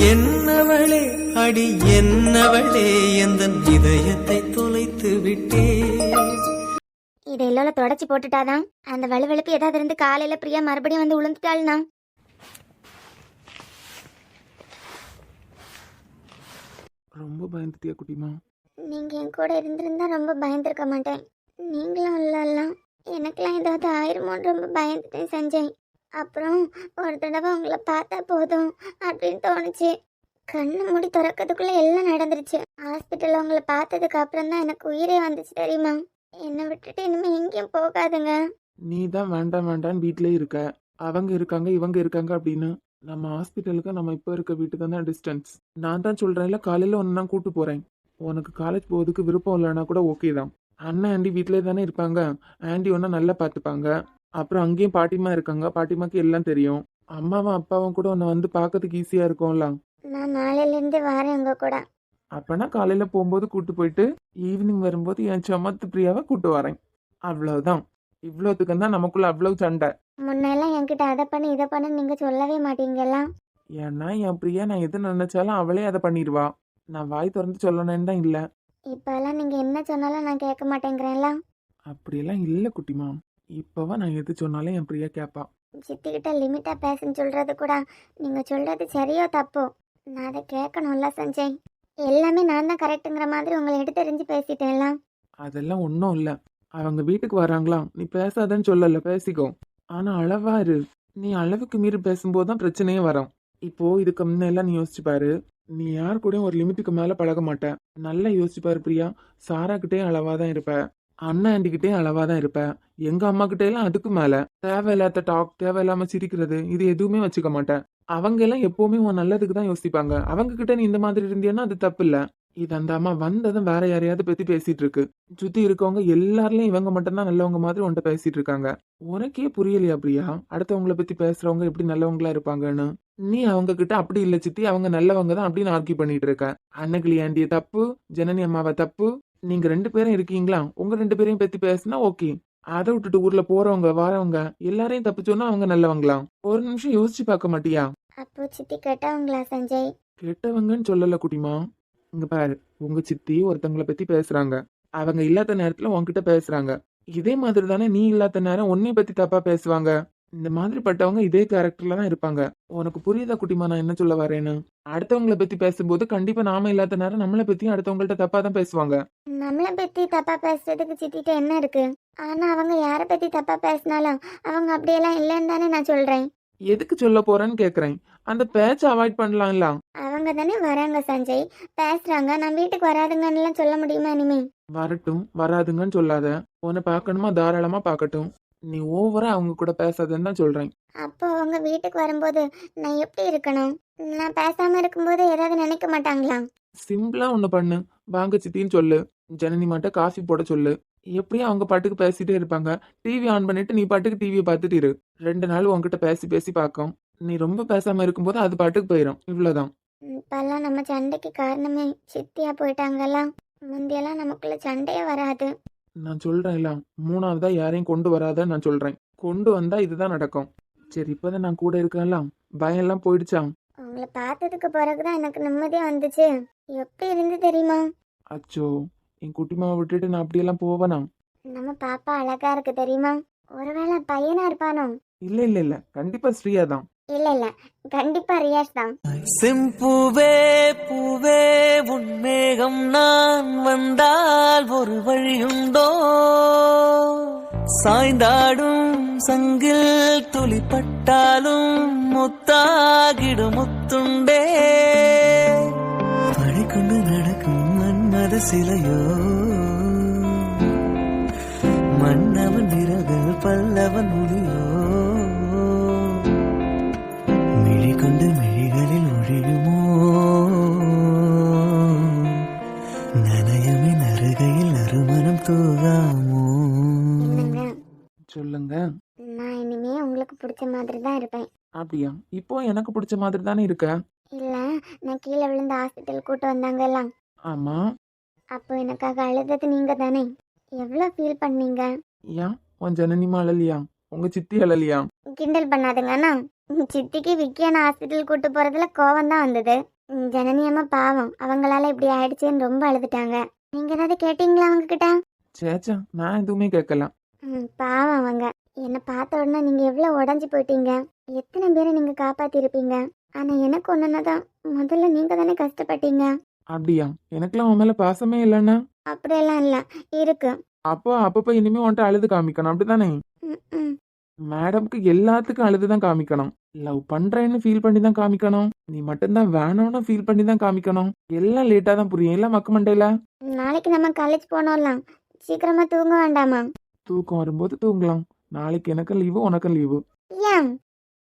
என்னவளே அடி என்னவளே எந்தன் இதயத்தை தொலைத்து விட்டே. இதை எல்லாம் தொடச்சி போட்டுட்டாதான் அந்த வலுவழுப்பு ஏதாவது இருந்து காலையில பிரியா மறுபடியும் வந்து உளுந்துட்டாள்னா. ரொம்ப பயந்துட்டியா குட்டிமா? நீங்க என் கூட இருந்திருந்தா ரொம்ப பயந்துருக்க மாட்டேன். நீங்களும் இல்லலாம், எனக்கெல்லாம் ஏதாவது ஆயிருமோன்னு ரொம்ப பயந்துட்டேன் சஞ்சய். அப்புறம் ஒரு தடவை உங்களை பார்த்தா போதும் அப்படின்னு தோணுச்சு. கண்ணு மூடி திறக்கிறதுக்குள்ள எல்லாம் நடந்துருச்சு. ஹாஸ்பிட்டலில் உங்களை பார்த்ததுக்கு அப்புறம் தான் எனக்கு உயிரே வந்துச்சு தெரியுமா. என்னை விட்டுட்டு இனிமே எங்கேயும் போகாதுங்க. நீ தான் வேண்டாம் வேண்டான்னு வீட்டிலே இருக்க. அவங்க இருக்காங்க இவங்க இருக்காங்க அப்படின்னு. நம்ம ஹாஸ்பிட்டலுக்கு நம்ம இப்போ இருக்க வீட்டுக்கு தான் டிஸ்டன்ஸ். நான் தான் சொல்கிறேன்ல, காலையில் ஒன்று நான் கூட்டு போகிறேன். உனக்கு காலேஜ் போகிறதுக்கு விருப்பம் இல்லைன்னா கூட ஓகே தான். அண்ணன் ஆண்டி வீட்டிலே தானே இருப்பாங்க. ஆண்டி ஒன்றா நல்லா பார்த்துப்பாங்க. அப்புறம் அங்கேயும் பாட்டிமா இருக்காங்க. பாட்டிமாக்கு எல்லாம் தெரியும். அம்மாவும் அப்பாவும் கூட உன்னை வந்து பார்க்கறதுக்கு ஈஸியாக இருக்கும்ல. நான் நாளையிலேருந்து வரேன் உங்க கூட. அப்பனா காலையில் போகும்போது கூட்டு போயிட்டு ஈவினிங் வரும்போது என் சமத்து பிரியாவை கூட்டு வரேன். அவ்வளவுதான். இவ்வளோத்துக்கு தான் நமக்குள்ள அவ்வளவு சண்டை. முன்னெல்லாம் என்கிட்ட அதை பண்ணு இதை பண்ணு நீங்க சொல்லவே மாட்டீங்கலாம். ஏன்னா என் பிரியா நான் எது நினைச்சாலும் அவளே அதை பண்ணிடுவா. நான் வாய் திறந்து சொல்லணும்னு தான் இல்லை. இப்பெல்லாம் நீங்க என்ன சொன்னாலும் நான் கேட்க மாட்டேங்கிறேன்ல. அப்படியெல்லாம் இல்லை குட்டிமா. இப்போவா நான் எது சொன்னாலும் என் பிரியா கேட்பா. சித்திக்கிட்ட லிமிட்டா பேசுன்னு சொல்றது கூட நீங்க சொல்றது சரியோ தப்போ நான் அதை கேட்கணும்ல சஞ்சய். எல்லாமே நான் தான் கரெக்டுங்கிற மாதிரி உங்களை எடுத்தெறிஞ்சு பேசிட்டேன்ல. அதெல்லாம் ஒன்றும் இல்லை. அவங்க வீட்டுக்கு வராங்களாம், நீ பேசாதன்னு சொல்லல, பேசிக்கோ. ஆனா அளவா இரு. நீ அளவுக்கு மீறி பேசும்போது தான் பிரச்சனையே வரும். இப்போ இதுக்கு முன்னெல்லாம் நீ யோசிச்சு பாரு. நீ யார் கூடயும் ஒரு லிமிட்டுக்கு மேல பழக மாட்ட. நல்லா யோசிச்சு பாரு பிரியா. சாரா கிட்டேயும் அளவா தான் இருப்ப. அண்ணன் ஆண்டிக்கிட்டேயும் அளவா தான் இருப்ப. எங்க அம்மா கிட்டே எல்லாம் அதுக்கு மேல தேவையில்லாத டாக், தேவையில்லாம சிரிக்கிறது, இது எதுவுமே வச்சுக்க மாட்டேன். அவங்க எல்லாம் எப்பவுமே உன் நல்லதுக்கு தான் யோசிப்பாங்க. அவங்க கிட்ட நீ இந்த மாதிரி இருந்தியன்னா அது தப்பு இல்ல. இது அந்த அம்மா வந்ததும் வேற யாரையாவது பத்தி பேசிட்டு இருக்கு. சுத்தி இருக்கவங்க எல்லாருலயும் இவங்க மட்டும்தான் நல்லவங்க மாதிரி உன்கிட்ட பேசிட்டு இருக்காங்க. உனக்கே புரியலையா பிரியா? அடுத்தவங்களை பத்தி பேசுறவங்க எப்படி நல்லவங்களா இருப்பாங்கன்னு. நீ அவங்க கிட்ட அப்படி இல்ல சித்தி, அவங்க நல்லவங்க தான் அப்படின்னு ஆர்கியூ பண்ணிட்டு இருக்க. அன்னகிளி ஆண்டிய தப்பு, ஜனனி அம்மாவை தப்பு. நீங்க 2 பேரும் இருக்கீங்களா, உங்க 2 பேரையும் பத்தி பேசினா ஓகே. அதை விட்டுட்டு ஊர்ல போறவங்க வாரவங்க எல்லாரையும் தப்பு சொன்னா அவங்க நல்லவங்களாம். ஒரு நிமிஷம் யோசிச்சு பார்க்க மாட்டியா? அப்போ சித்தி கேட்டவங்களா சஞ்சய்? கெட்டவங்கன்னு சொல்லல குட்டிமா. இங்க பாரு, உங்க சித்தி ஒருத்தவங்களை பத்தி பேசுறாங்க. அவங்க இல்லாத நேரத்துல உன்கிட்ட பேசுறாங்க. இதே மாதிரி தானே நீ இல்லாத நேரம் உன்னை பத்தி தப்பா பேசுவாங்க. இந்த மாதிரி பட்டவங்க இதே கேரக்டர்ல தான் இருப்பாங்க. உனக்கு புரியுதா குட்டிமா நான் என்ன சொல்ல வரேன்னு? அடுத்தவங்களை பத்தி பேசும்போது கண்டிப்பா நாம இல்லாத நேரம் நம்மளை பத்தியும் அடுத்தவங்கள்ட்ட தப்பா தான் பேசுவாங்க. நம்மளை பத்தி தப்பா பேசுறதுக்கு சித்திட்ட என்ன இருக்கு? ஆனா அவங்க யாரை பத்தி தப்பா பேசினாலும் அவங்க அப்படியெல்லாம் இல்லைன்னு தானே நான் சொல்றேன். எதுக்கு சொல்ல போறேன்னு கேக்குறேன். அந்த பேச்சை அவாய்ட் பண்ணலாம்ல. அவங்க தானே வராங்க சஞ்சய், பேசுறாங்க. நான் வீட்டுக்கு வராதுங்கன்னு சொல்ல முடியுமா இனிமே? வரட்டும், வராதுங்கன்னு சொல்லாத. உன்னை பார்க்கணுமா தாராளமா பார்க்கட்டும். நீ ஓவரா அவங்க கூட பேசாதன்னு தான் சொல்றேன். அப்போ அவங்க வீட்டுக்கு வரும்போது நான் எப்படி இருக்கணும்? நான் பேசாம இருக்கும்போது ஏதாவது நினைக்க மாட்டாங்களா? சிம்பிளா ஒண்ணு பண்ணு. வாங்க சித்தின்னு சொல்லு. ஜனனி மாட்ட காஃபி போட சொல்லு. எப்படியும் அவங்க பாட்டுக்கு பேசிட்டே இருப்பாங்க. டிவி ஆன் பண்ணிட்டு நீ பாட்டுக்கு டிவியை பார்த்துட்டு இரு. 2 நாள் உன்கிட்ட பேசி பேசி பார்க்கும். நீ ரொம்ப பேசாம இருக்கும்போது அது பாட்டுக்கு போயிடும். இவ்வளவுதான். இப்பெல்லாம் நம்ம சண்டைக்கு காரணமே சித்தியா போயிட்டாங்கல்ல. முந்தியெல்லாம் நமக்குள்ள சண்டையே வராது. நான் சொல்றேன்ல, 3ஆவதா யாரையும் கொண்டு வராத நான் சொல்றேன். கொண்டு வந்தா இதுதான் நடக்கும். சரி, இப்பதான் நான் கூட இருக்கேன்ல, பயம் எல்லாம் போயிடுச்சா? உங்களை பார்த்ததுக்கு பிறகுதான் எனக்கு நிம்மதியா வந்துச்சு. எப்படி இருந்து தெரியுமா? அச்சோ, என் குட்டிமாவை விட்டுட்டு நான் அப்படியெல்லாம் போவேனா? நம்ம பாப்பா அழகா இருக்கு தெரியுமா? ஒருவேளை பையனா இருப்பானோ? இல்ல இல்ல இல்ல, கண்டிப்பா ஸ்ரீயா தான். இல்ல கண்டிப்பா ரியாஷ் தான். செம்பூவே பூவே உன்மேகம் நான் வந்தால் ஒரு வழியுண்டோ, சாய்ந்தாடும் சங்கில் துளிப்பட்டாலும் முத்தாகிடும் முத்துண்டே, படைக்கொண்டு நடக்கும் மன்மத சிலையோ, மன்னவன் விரகு பல்லவன் ஒளியோ, கொண்டு மிழிகளில் ஒழியுமோ, நனையமின் அருகையில் நறுமணம் தூகாமோ. சொல்லுங்க. நான் இனிமே உங்களுக்கு பிடிச்ச மாதிரி தான் இருப்பேன். அப்படியா? இப்போ எனக்கு பிடிச்ச மாதிரி தானே இருக்க? இல்ல, நான் கீழே விழுந்து ஹாஸ்பிட்டல் கூட்டு வந்தாங்கல்ல. ஆமா. அப்போ எனக்காக அழுதது நீங்க தானே? எவ்வளவு ஃபீல் பண்ணீங்க? ஏன் உன் ஜனனிமா அழலியா? உங்க சித்தி அழலியா? கிண்டல் பண்ணாதுங்க அண்ணா. சித்திக்கு விக்கியான ஹாஸ்பிட்டல் கூட்டு போறதுல கோவம் தான் வந்தது. ஜனனி அம்மா பாவம், அவங்களால இப்படி ஆயிடுச்சேன்னு ரொம்ப அழுதுட்டாங்க. நீங்க ஏதாவது கேட்டீங்களா அவங்க கிட்ட? சேச்சா, நான் எதுவுமே கேட்கல. பாவம் அவங்க. என்னை பார்த்த உடனே நீங்க எவ்வளவு உடஞ்சி போயிட்டீங்க. எத்தனை பேரை நீங்க காப்பாத்திருப்பீங்க. ஆனா எனக்கு ஒண்ணுதான், முதல்ல நீங்க தானே கஷ்டப்பட்டீங்க. அப்படியா? எனக்கெல்லாம் உன் மேல பாசமே இல்லைன்னா? அப்படியெல்லாம் இல்ல, இருக்கு. அப்போ அப்பப்போ இனிமே உன்ட்ட அழுது காமிக்கணும், அப்படிதானே? ம். மேடம்க்கு எல்லாத்துக்கும் அழுதுதான் காமிக்கணும். லவ் பண்றேன்னு ஃபீல் பண்ணி தான் காமிக்கணும். நீ மட்டும்தான் வேணும்னு ஃபீல் பண்ணி தான் காமிக்கணும். எல்லாம் லேட்டா தான் புரியும், எல்லாம் மக்க மண்டையில. நாளைக்கு நம்ம காலேஜ் போனோம்லாம், சீக்கிரமா தூங்க வேண்டாமா? தூக்கம் வரும்போது தூங்கலாம். நாளைக்கு எனக்கும் லீவு, உனக்கும் லீவு. ஏன்?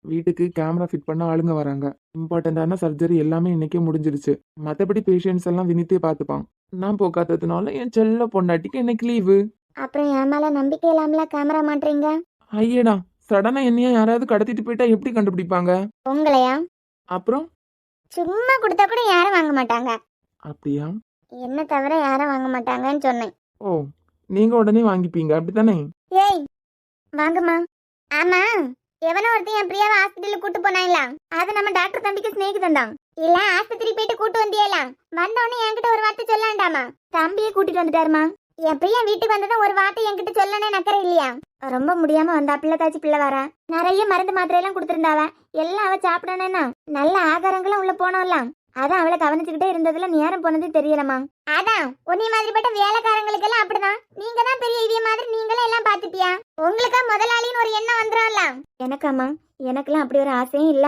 வீட்டுக்கு கேமரா ஃபிட் பண்ண ஆளுங்க வராங்க. இம்பார்ட்டண்டான சர்ஜரி எல்லாமே இன்னைக்கே முடிஞ்சிருச்சு. மத்தபடி பேஷண்ட்ஸ் எல்லாம் வினித்தே பார்த்துப்பான். நான் போக்காததுனால என் செல்ல பொண்டாட்டிக்கு இன்னைக்கு லீவு. அப்புறம் என் மேல நம்பிக்கை இல்லாமல கேமரா மாட்டுறீங்க? ஐயடா, சடனா என்னையா யாராவது கடத்திட்டு போயிட்டா எப்படி கண்டுபிடிப்பாங்க? உங்களையா? அப்புறம்? சும்மா கொடுத்தா கூட யாரும் வாங்க மாட்டாங்க. அப்படியா? என்ன தவிர யாரும் வாங்க மாட்டாங்கன்னு சொன்னேன். ஓ, நீங்க உடனே வாங்கிப்பீங்க, அப்படித்தானே? ஏய் வாங்கம்மா. ஆமா, எவனோ ஒருத்தன் என் பிரியாவை ஹாஸ்பிட்டலுக்கு கூட்டு போனாங்களா? அது நம்ம டாக்டர் தம்பிக்கு ஸ்நேகிதன் தான். இல்ல ஆஸ்பத்திரி போயிட்டு கூட்டு வந்தியலாம். வந்தோடனே என்கிட்ட ஒரு வார்த்தை சொல்லாண்டாமா? தம்பியை கூட்டிட்டு வந்துட்டாருமா. என் பிரியா வீட்டுக்கு வந்ததும் ஒரு வார்த்தை என்கிட்ட சொல்லனே நக்கற இல்லையா? ரொம்ப முடியாம வந்தா, பிள்ளை தாச்சி பிள்ளை வர நிறைய மருந்து மாத்திரை எல்லாம் கொடுத்திருந்தாவ. எல்லாம் அவ சாப்பிடணும்னா நல்ல ஆகாரங்களும் உள்ள போனோம்லாம். அதான் அவளை கவனிச்சுக்கிட்டே இருந்ததுல நேரம் போனது தெரியலமா. அதான் உன்னை மாதிரிப்பட்ட வேலைக்காரங்களுக்கு எல்லாம் அப்படிதான். நீங்க தான் பெரிய இவிய மாதிரி நீங்களே எல்லாம் பாத்துப்பியா? உங்களுக்கா முதலாளின்னு ஒரு எண்ணம் வந்துடும்ல. எனக்காமா, எனக்கெல்லாம் அப்படி ஒரு ஆசையும் இல்ல.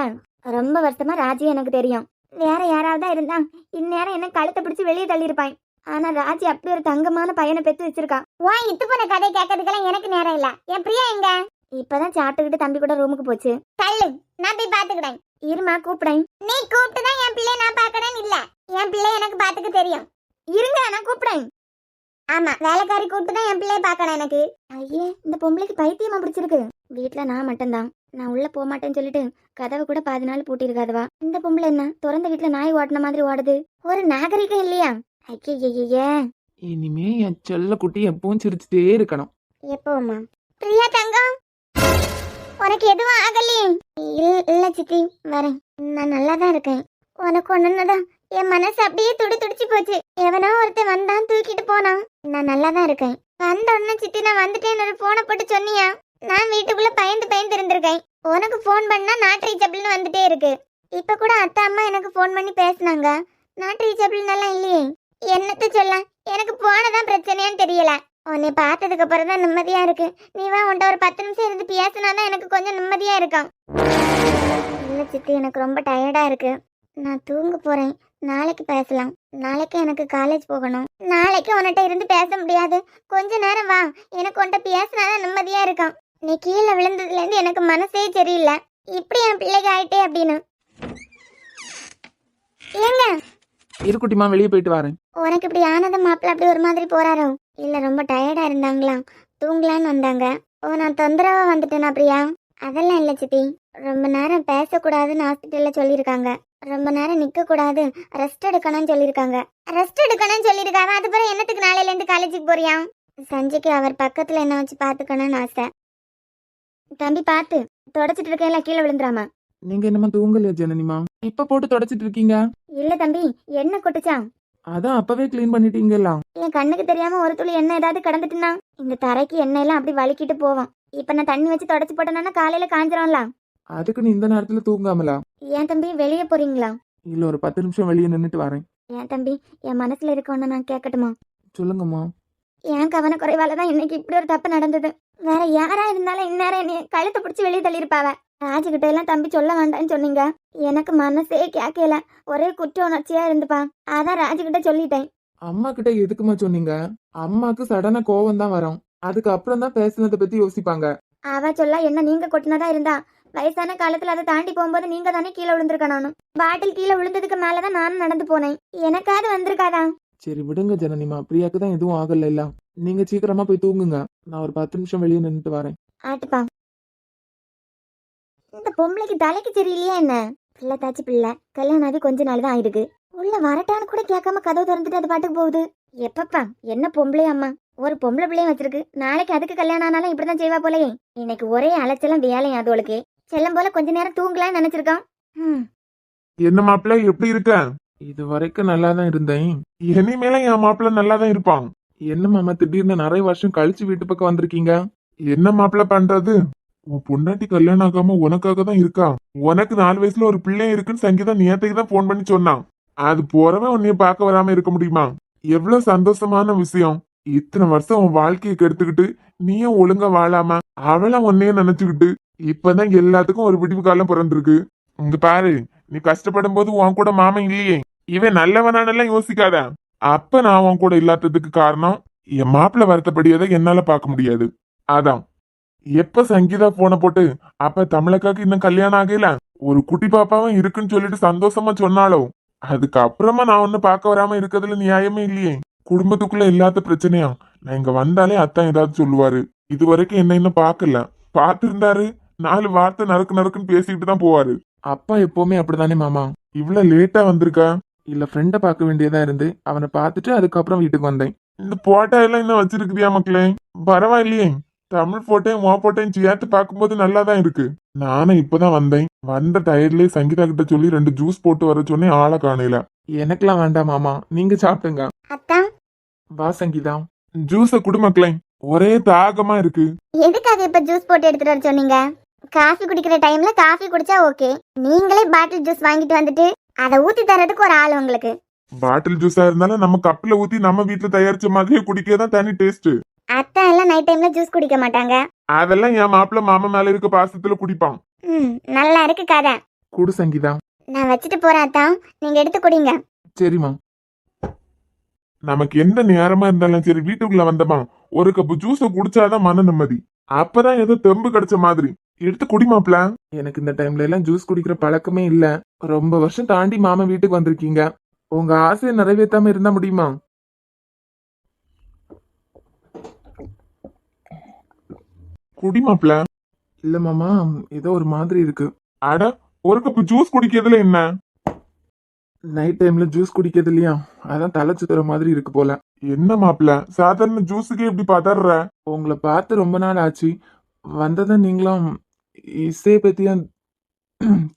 ரொம்ப வருஷமா ராஜி எனக்கு தெரியும். வேற யாராவதா இருந்தா இந்நேரம் என்ன கழுத்தை பிடிச்சு வெளியே தள்ளியிருப்பான். ஆனா ராஜி அப்படி ஒரு தங்கமான பையனை பெத்து வச்சிருக்கான். உன் இத்து போன கதை கேட்கறதுக்கெல்லாம் எனக்கு நேரம் இல்ல. என் பிரியா எங்க? இப்பதான் சாப்பிட்டுக்கிட்டு தம்பி கூட ரூமுக்கு போச்சு. தள்ளு, நான் போய் பாத்துக்கிறேன். இருமா கூப்பிடேன். நீ கூப்பிட்டுதான் என் பிள்ளை நான் பாக்கறேன்னு இல்ல. என் பிள்ளை எனக்கு பாத்துக்க தெரியும். இருங்க, நான் கூப்பிடேன். ஆமா, வேலைக்காரி கூப்பிட்டுதான் என் பிள்ளைய பாக்கணும் எனக்கு. ஐயே, இந்த பொம்பளைக்கு பைத்தியமா பிடிச்சிருக்கு. வீட்டுல நான் மட்டும்தான். நான் உள்ள போக மாட்டேன்னு சொல்லிட்டு கதவை கூட பாதி நாள் பூட்டிருக்காதுவா. இந்த பொம்பளை என்ன திறந்த வீட்டுல நாய் ஓட்டின மாதிரி ஓடுது? ஒரு நாகரிகம் இல்லையா? ஐயே, இனிமே என் செல்ல குட்டி எப்பவும் சிரிச்சுட்டே இருக்கணும். எப்போமா? பிரியா தங்கம், உனக்கு எதுவும் ஆகலையே? இல்ல சித்தி, வரேன். நான் நல்லா தான் இருக்கேன். உனக்கு ஒண்ணுதான், என் மனசு அப்படியே துடிச்சு போச்சு. எவனோ ஒருத்தன் வந்தான், தூக்கிட்டு போனான். நான் நல்லா தான் இருக்கேன். வந்த உடனே சித்தி நான் வந்துட்டேன்னு ஒரு போனை போட்டு சொன்னியா? நான் வீட்டுக்குள்ள பயந்து இருந்திருக்கேன். உனக்கு போன் பண்ணா நாட் ரீச்சபிள்னு வந்துட்டே இருக்கு. இப்ப கூட அத்தை அம்மா எனக்கு போன் பண்ணி பேசினாங்க. நாட் ரீச்சபிள் நல்லா இல்லையே. என்னத்த சொல்ல, எனக்கு போனதான் பிரச்சனையான்னு தெரியல. உன்னை பார்த்ததுக்கு அப்புறம் தான் நிம்மதியா இருக்கு. நீ வா, உன்ட்ட ஒரு 10 நிமிஷம் இருந்து பேசினாதான் எனக்கு கொஞ்சம் நிம்மதியா இருக்கும். இல்ல சித்தி, எனக்கு ரொம்ப டயர்டா இருக்கு. நான் தூங்க போறேன். நாளைக்கு பேசலாம். நாளைக்கு எனக்கு காலேஜ் போகணும். நாளைக்கு உன்கிட்ட இருந்து பேச முடியாது. கொஞ்ச நேரம் வா, எனக்கு உன்ட்ட பேசினாதான் நிம்மதியா இருக்கும். நீ கீழே விழுந்ததுல இருந்து எனக்கு மனசே சரியில்லை. இப்படி என் பிள்ளைக்கு ஆயிட்டே அப்படின்னு. ஏங்க இருக்குட்டிமா, வெளியே போயிட்டு வரேன். உனக்கு இப்படி ஆனத மாப்பிள்ள அப்படி ஒரு மாதிரி போறாரோ? இல்ல ரொம்ப டயர்டா இருந்தாங்களா, தூங்கலான்னு வந்தாங்க. ஓ, நான் தொந்தரவா வந்துட்டேனா பிரியா? அதெல்லாம் இல்ல சித்தி, ரொம்ப நேரம் பேசக்கூடாதுன்னு ஹாஸ்பிட்டல்ல சொல்லியிருக்காங்க. ரொம்ப நேரம் நிக்க கூடாது, ரெஸ்ட் எடுக்கணும்னு சொல்லியிருக்காங்க. ரெஸ்ட் எடுக்கணும்னு சொல்லியிருக்காங்க. அது பிறகு என்னத்துக்கு நாளையில இருந்து காலேஜுக்கு போறியா? சஞ்சய்க்கு அவர் பக்கத்துல என்ன வச்சு பாத்துக்கணும்னு ஆசை. தம்பி பார்த்து, தொடச்சிட்டு இருக்கேன்ல, கீழே விழுந்துராமா. நீங்க என்னமா தூங்கலையா ஜனனிமா? இப்ப போட்டு தொடச்சிட்டு இருக்கீங்க? இல்ல தம்பி, என்ன கொட்டுச்சான்? அதான் அப்பவே கிளீன் பண்ணிட்டீங்களா? என் கண்ணுக்கு தெரியாம ஒரு துளி எண்ணெய் ஏதாவது கடந்துட்டுனா இந்த தரைக்கு எண்ணெய் எல்லாம் அப்படி வலிக்கிட்டு போவோம். இப்ப நான் தண்ணி வச்சு தொடச்சு போட்டேன்னா காலையில காஞ்சிரும்ல. அதுக்கு நீ இந்த நேரத்துல தூங்காமலா? ஏன் தம்பி, வெளியே போறீங்களா? இல்ல, ஒரு 10 நிமிஷம் வெளியே நின்னுட்டு வரேன். ஏன் தம்பி, என் மனசுல இருக்கவன நான் கேட்கட்டுமா? சொல்லுங்கம்மா. என் கவன குறைவாலதான் இன்னைக்கு இப்படி ஒரு தப்பு நடந்தது. வேற யாரா இருந்தாலும் இந்நேரம் என்னைய கழுத்தை பிடிச்சி வெளியே தள்ளியிருப்பாவ. ராஜுகிட்ட எல்லாம் தம்பி சொல்ல வேண்டாம்னு சொன்னீங்க. எனக்கு மனசே கேட்கல, ஒரே குற்ற உணர்ச்சியா இருந்துப்பா. அதான் ராஜுகிட்ட சொல்லிட்டேன். அம்மா கிட்ட எதுக்குமா சொன்னீங்க? அம்மாக்கு சடனா கோவம் தான் வரும். அதுக்கு அப்புறம் தான் பேசுனதை பத்தி யோசிப்பாங்க. அவ சொல்ல என்ன நீங்க கொட்டினதா இருந்தா, வயசான காலத்துல அதை தாண்டி போகும்போது நீங்க தானே கீழே விழுந்திருக்கணும். பாட்டில் கீழே விழுந்ததுக்கு மேலதான் நானும் நடந்து போனேன். எனக்காவது வந்திருக்காதா? சரி விடுங்க ஜனனிமா, பிரியாக்கு தான் எதுவும் ஆகல. இல்ல நீங்க சீக்கிரமா போய் தூங்குங்க. நான் ஒரு 10 நிமிஷம் வெளியே நின்னுட்டு வரேன். ஆட்டுப்பா. இந்த பொம்பளைக்கு தலைக்கு சரியில்லையா என்ன? பிள்ளை தாச்சு பிள்ளை, கல்யாணம் ஆகி கொஞ்ச நாள் தான் ஆயிருக்கு. உள்ள வரட்டான்னு கூட கேட்காம கதவு திறந்துட்டு அது பாட்டுக்கு போகுது. எப்பப்பா என்ன பொம்பளை அம்மா, ஒரு பொம்பளை பிள்ளையும் வச்சிருக்கு. நாளைக்கு அதுக்கு கல்யாணம் ஆனாலும் இப்படிதான் செய்வா போலயே. இன்னைக்கு ஒரே அலைச்சலாம் வேலையும் அதுவளுக்கு. செல்லம் போல கொஞ்ச நேரம் தூங்கலாம்னு நினைச்சிருக்கான். என்ன மாப்பிள்ள எப்படி இருக்க? இது வரைக்கும் நல்லா தான் இருந்தேன். இனிமேல என் மாப்பிள்ள நல்லா தான் இருப்பான். என்ன மாமா திடீர்னு நிறைய வருஷம் கழிச்சு வீட்டு பக்கம் வந்திருக்கீங்க? என்ன மாப்பிள்ள பண்றது? உன் பொண்டாட்டி கல்யாணம் ஆகாம உனக்காக தான் இருக்கா. உனக்கு 4 வயசுல ஒரு பிள்ளை இருக்குன்னு சங்கீதா நேத்தைக்கு தான் போன் பண்ணி சொன்னான். அது போறவன் உன்னைய பார்க்க வராம இருக்க முடியுமா? எவ்வளவு சந்தோஷமான விஷயம். இத்தனை வருஷம் உன் வாழ்க்கையை கெடுத்துக்கிட்டு நீயும் ஒழுங்கா வாழாம அவள உன்னைய நினைச்சுக்கிட்டு இப்பதான் எல்லாத்துக்கும் ஒரு விடிவு காலம் பிறந்திருக்கு. இங்க பாரு, நீ கஷ்டப்படும் போது உன் கூட மாமன் இல்லையே. இவன் நல்லவனானெல்லாம் யோசிக்காத. அப்ப நான் உன் கூட இல்லாததுக்கு காரணம் என் மாப்பிள்ள வருத்தப்படியதை என்னால பார்க்க முடியாது. அதான் எப்ப சங்கீதா போன போட்டு அப்ப தமிழக்காக்கு இன்னும் கல்யாணம் ஆகல, ஒரு குட்டி பாப்பாவும் இருக்குன்னு சொல்லிட்டு சந்தோஷமா சொன்னாலோ அதுக்கப்புறமா நான் ஒன்னு பார்க்க வராம இருக்கிறதுல நியாயமே இல்லையே. குடும்பத்துக்குள்ள இல்லாத பிரச்சனையா? நான் இங்க வந்தாலே அத்தான் ஏதாவது சொல்லுவாரு. இது வரைக்கும் என்ன இன்னும் பார்க்கல. பார்த்திருந்தாரு 4 வார்த்தை நறுக்கு நறுக்குன்னு பேசிக்கிட்டு தான் போவாரு. அப்பா எப்பவுமே அப்படிதானே மாமா. இவ்வளவு லேட்டா வந்திருக்கா? இல்ல ஃப்ரெண்டை பார்க்க வேண்டியதா இருந்து அவனை பார்த்துட்டு அதுக்கப்புறம் வீட்டுக்கு வந்தேன். இந்த போட்டோ எல்லாம் இன்னும் வச்சிருக்கிறியா மக்களே? பரவாயில்லையே, தமிழ் போட்டோயும் உன் போட்டோயும் சேர்த்து பார்க்கும்போது நல்லா தான் இருக்கு. நானும் இப்பதான் வந்தேன். வந்த டயர்ட்லயே சங்கீதா கிட்ட சொல்லி 2 ஜூஸ் போட்டு வர சொன்னேன், ஆளை காணையில. எனக்கெல்லாம் வேண்டாம் மாமா, நீங்க சாப்பிட்டுங்க. அத்தான், வா சங்கீதா. ஜூஸ குடு மக்களே, ஒரே தாகமா இருக்கு. எதுக்காக இப்ப ஜூஸ் போட்டு எடுத்துட்டு வர சொன்னீங்க? காஃபி குடிக்கிற டைம்ல காஃபி குடிச்சா ஓகே. நீங்களே பாட்டில் ஜூஸ் வாங்கிட்டு வந்துட்டு அதை ஊத்தி தரதுக்கு ஒரு ஆள் உங்களுக்கு. பாட்டில் ஜூஸா இருந்தாலும் நம்ம கப்பில ஊத்தி நம்ம வீட்டுல தயாரிச்ச மாதிரியே குடிக்கதான் தனி டேஸ்ட். அத்தா எல்லாம் நைட் டைம்ல ஜூஸ் குடிக்க மாட்டாங்க. அதெல்லாம் என் மாப்பிள்ள மாமா மேல இருக்க பாசத்துல குடிப்பான். நல்லா இருக்கு கதை. குடு சங்கீதா. நான் வச்சுட்டு போறேன் அத்தா, நீங்க எடுத்து குடிங்க. சரிம்மா. நமக்கு எந்த நேரமா இருந்தாலும் சரி வீட்டுக்குள்ள வந்தமா ஒரு கப்பு ஜூஸ குடிச்சாதான் மன நிம்மதி. அப்பதான் ஏதோ தெம்பு கிடைச்ச மாதிரி. எடுத்து குடிமாப்ல. எனக்கு இந்த டைம்ல எல்லாம் ஜூஸ் குடிக்கிற பழக்கமே இல்ல. ரொம்ப வருஷம் தாண்டி மாமா வீட்டுக்கு வந்திருக்கீங்க. உங்க ஆசையை நிறைவேற்றாம இருந்தா முடியுமா? குடிமாப்ல. இல்ல மாமா, ஏதோ ஒரு மாதிரி இருக்கு. அட, ஒரு கப்பு ஜூஸ் குடிக்கிறதுல என்ன? நைட் டைம்ல ஜூஸ் குடிக்கிறது இல்லையா, அதான் தலை சுத்துற மாதிரி இருக்கு போல. என்ன மாப்ள, சாதாரண ஜூஸுக்கே இப்படி பதற? உங்களை பார்த்து ரொம்ப நாள் ஆச்சு. வந்ததை நீங்களும் இசையை பத்தியும்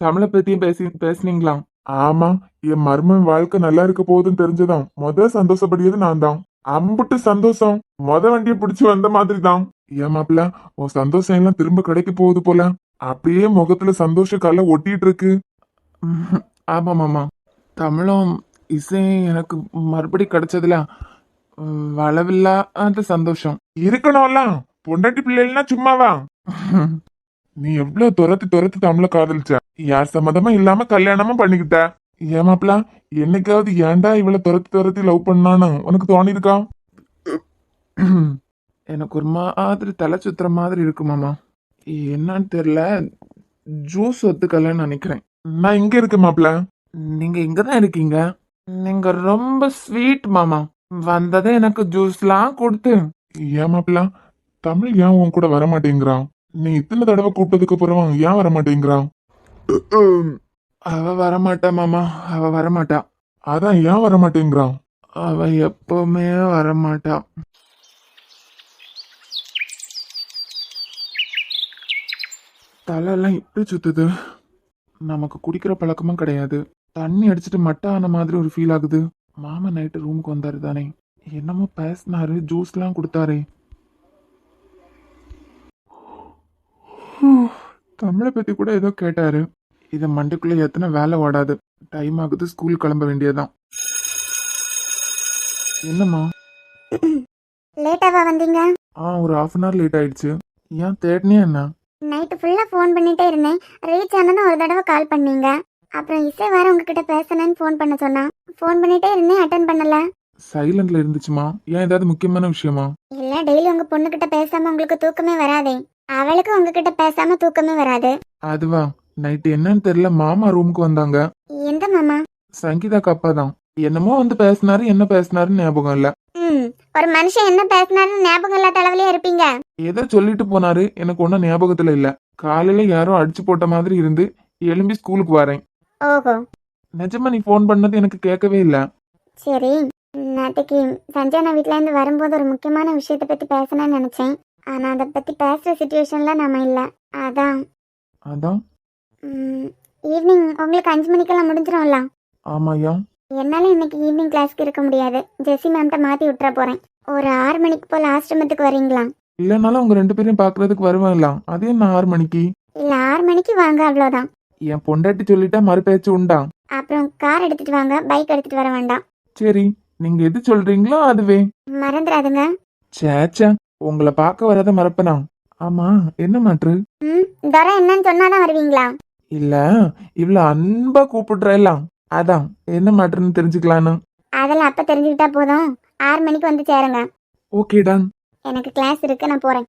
தமிழை பத்தியும் பேசுனீங்களாம். ஆமா, என் மர்மன் வாழ்க்கை நல்லா இருக்க போகுதுன்னு தெரிஞ்சதான் சந்தோஷப்படியது நான் தான். அம்புட்டு சந்தோஷம். வண்டியை பிடிச்சு வந்த மாதிரி தான். ஏன் மாப்ள, உன் சந்தோஷம் எல்லாம் திரும்ப கிடைக்க போகுது போல. அப்படியே முகத்துல சந்தோஷ கலை ஒட்டிட்டு இருக்கு. ஆமா மாமா, தமிழும் இசையும் எனக்கு மறுபடி கிடைச்சதுல அளவில்லாத சந்தோஷம். இருக்கணும்ல, பொண்டாட்டி பிள்ளைன்னா சும்மாவா? நீ எவ்வளவு துரத்தி தமிழ காதலிச்ச, யார் சம்மதமா இல்லாம கல்யாணமும் பண்ணிக்கிட்ட. ஏமாப்ல, என்னைக்காவது ஏன்டா இவ்வளவு துரத்தி லவ் பண்ணான்னு உனக்கு தோணி இருக்கா? எனக்கு ஒரு மாதிரி தலை சுத்துற மாதிரி இருக்கு மாமா. என்னன்னு தெரியல, ஜூஸ் ஒத்துக்கலன்னு நினைக்கிறேன். நான் இங்க இருக்கேன் மாப்ள. நீங்க இங்கதான் இருக்கீங்க. நீங்க ரொம்ப ஸ்வீட் மாமா. வந்ததே எனக்கு ஜூஸ்லாம் கொடுத்து. ஏமாப்ல, தமிழ் ஏன் உன் கூட வரமாட்டேங்கிறான்? நீ இத்தனை தடவை கூப்பிட்டதுக்கு அப்புறம் ஏன் வரமாட்டேங்கிறான்? அவ வரமாட்டா மாமா, அவ வரமாட்டா. அதான் ஏன் வரமாட்டேங்கிறான்? அவ எப்பவுமே வரமாட்டா. தலையெல்லாம் இப்படி சுத்துது. நமக்கு குடிக்கிற பழக்கமும் கிடையாது. தண்ணி அடிச்சுட்டு மட்டை ஆன மாதிரி ஒரு ஃபீல் ஆகுது. மாமா நைட்டு ரூமுக்கு வந்தாரு தானே, என்னமோ பேசினாரு, ஜூஸ்லாம் கொடுத்தாரே. தமிழை பத்தி கூட ஏதோ கேட்டாரு. இதை மண்டைக்குள்ள எத்தனை வேலை ஓடாது. டைம் ஆகுது, ஸ்கூல் கிளம்ப வேண்டியதுதான். என்னம்மா லேட்டாவா வந்தீங்க? ஒரு 1/2 hour லேட் ஆயிடுச்சு. ஏன் தேடினே என்ன? நைட்டு ஃபுல்லா ஃபோன் பண்ணிட்டே இருந்தேன். ரீச் ஆனதும் ஒரு தடவை கால் பண்ணீங்க. அப்புறம் இசை வேற உங்ககிட்ட பேசணும்னு ஃபோன் பண்ண சொன்னா. ஃபோன் பண்ணிட்டே இருந்தேன், அட்டன் பண்ணல. சைலண்ட்ல இருந்துச்சுமா. ஏன் ஏதாவது முக்கியமான விஷயமா? இல்ல, டெய்லி உங்க பொண்ணுகிட்ட பேசாம உங்களுக்கு தூக்கமே வராதே. அவளுக்கு உங்ககிட்ட பேசாம தூக்கமே வராது. அதுவா, நைட்டு என்னன்னு தெரியல, மாமா ரூமுக்கு வந்தாங்க. எந்த மாமா? சங்கீதாக்கு அப்பா தான். என்னமோ வந்து பேசினாரு, என்ன பேசினாருன்னு ஞாபகம் இல்ல. ஒரு மனுஷன் என்ன பேசினாருன்னு ஞாபகம் இல்லாத அளவுலயே இருப்பீங்க. ஏதோ சொல்லிட்டு போனாரு, எனக்கு ஒன்னும் ஞாபகத்துல இல்ல. காலையில யாரோ அடிச்சு போட்ட மாதிரி இருந்து எழும்பி ஸ்கூலுக்கு வரேன். ஓஹோ, நிஜமா நீ ஃபோன் பண்ணது எனக்கு கேட்கவே இல்ல. சரி. நேற்றுக்கு சஞ்சனா வீட்ல இருந்து வரும்போது ஒரு முக்கியமான விஷயத்த பத்தி பேசணும்னு நினைச்சேன். ஆனா அதை பத்தி பேசுற சிச்சுவேஷன்ல நாம இல்ல. அதான். அதான். ஈவினிங் உங்களுக்கு 5 மணிக்கெல்லாம் முடிஞ்சிடும்ல. ஆமாய்யா. என்னால் இன்னைக்கு ஈவினிங் கிளாஸ்க்கு இருக்க முடியாது. ஜெஸ்ஸி மேம்கிட்ட மாற்றி விட்டுற போகிறேன். ஒரு 6 மணிக்கு போல் ஆசிரமத்துக்கு வரீங்களா? இல்லைனாலும் அவங்க 2 பேரையும் பார்க்கறதுக்கு வருவாங்களா? அதே நான் 6 மணிக்கு. இல்லை 6 மணிக்கு வாங்க, அவ்வளோதான். என் பொண்டாட்டி சொல்லிட்டா மறுபேச்சு உண்டா? அப்புறம் கார் எடுத்துட்டு வாங்க, பைக் எடுத்துட்டு வர வேண்டாம். சரி, நீங்க எது சொல்றீங்களோ அதுவே. மறந்துடாதுங்க. சேச்சா, உங்களை பார்க்க வராத மறப்பனா? ஆமா, என்ன மாற்று? தர என்னன்னு சொன்னாதான் வருவீங்களா? இல்ல, இவ்வளவு அன்பா கூப்பிடுறலாம், அதான் என்ன மாற்றுன்னு தெரிஞ்சுக்கலான்னு. அதெல்லாம் அப்ப தெரிஞ்சுக்கிட்டா போதும். 6 மணிக்கு வந்து சேருங்க. Okay done. எனக்கு கிளாஸ் இருக்கு, நான் போறேன்.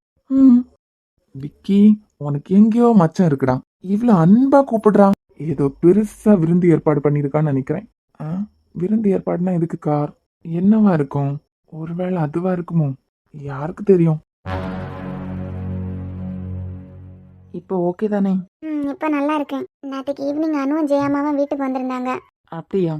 விக்கி, உனக்கு எங்கேயோ மச்சம் இருக்குடா. இவ்வளவு அன்பா கூப்பிடுறான். ஏதோ பெருசா விருந்து ஏற்பாடு பண்ணிருக்கான்னு நினைக்கிறேன். விருந்து ஏற்பாடுனா இதுக்கு கார் என்னவா இருக்கும்? ஒருவேளை அதுவா இருக்குமோ? யாருக்கு தெரியும்? இப்போ ஓகே தானே? இப்ப நல்லா இருக்கேன். நேற்றுக்கு ஈவினிங் அனுவும் ஜெயாமாவும் வீட்டுக்கு வந்திருந்தாங்க. அப்படியா?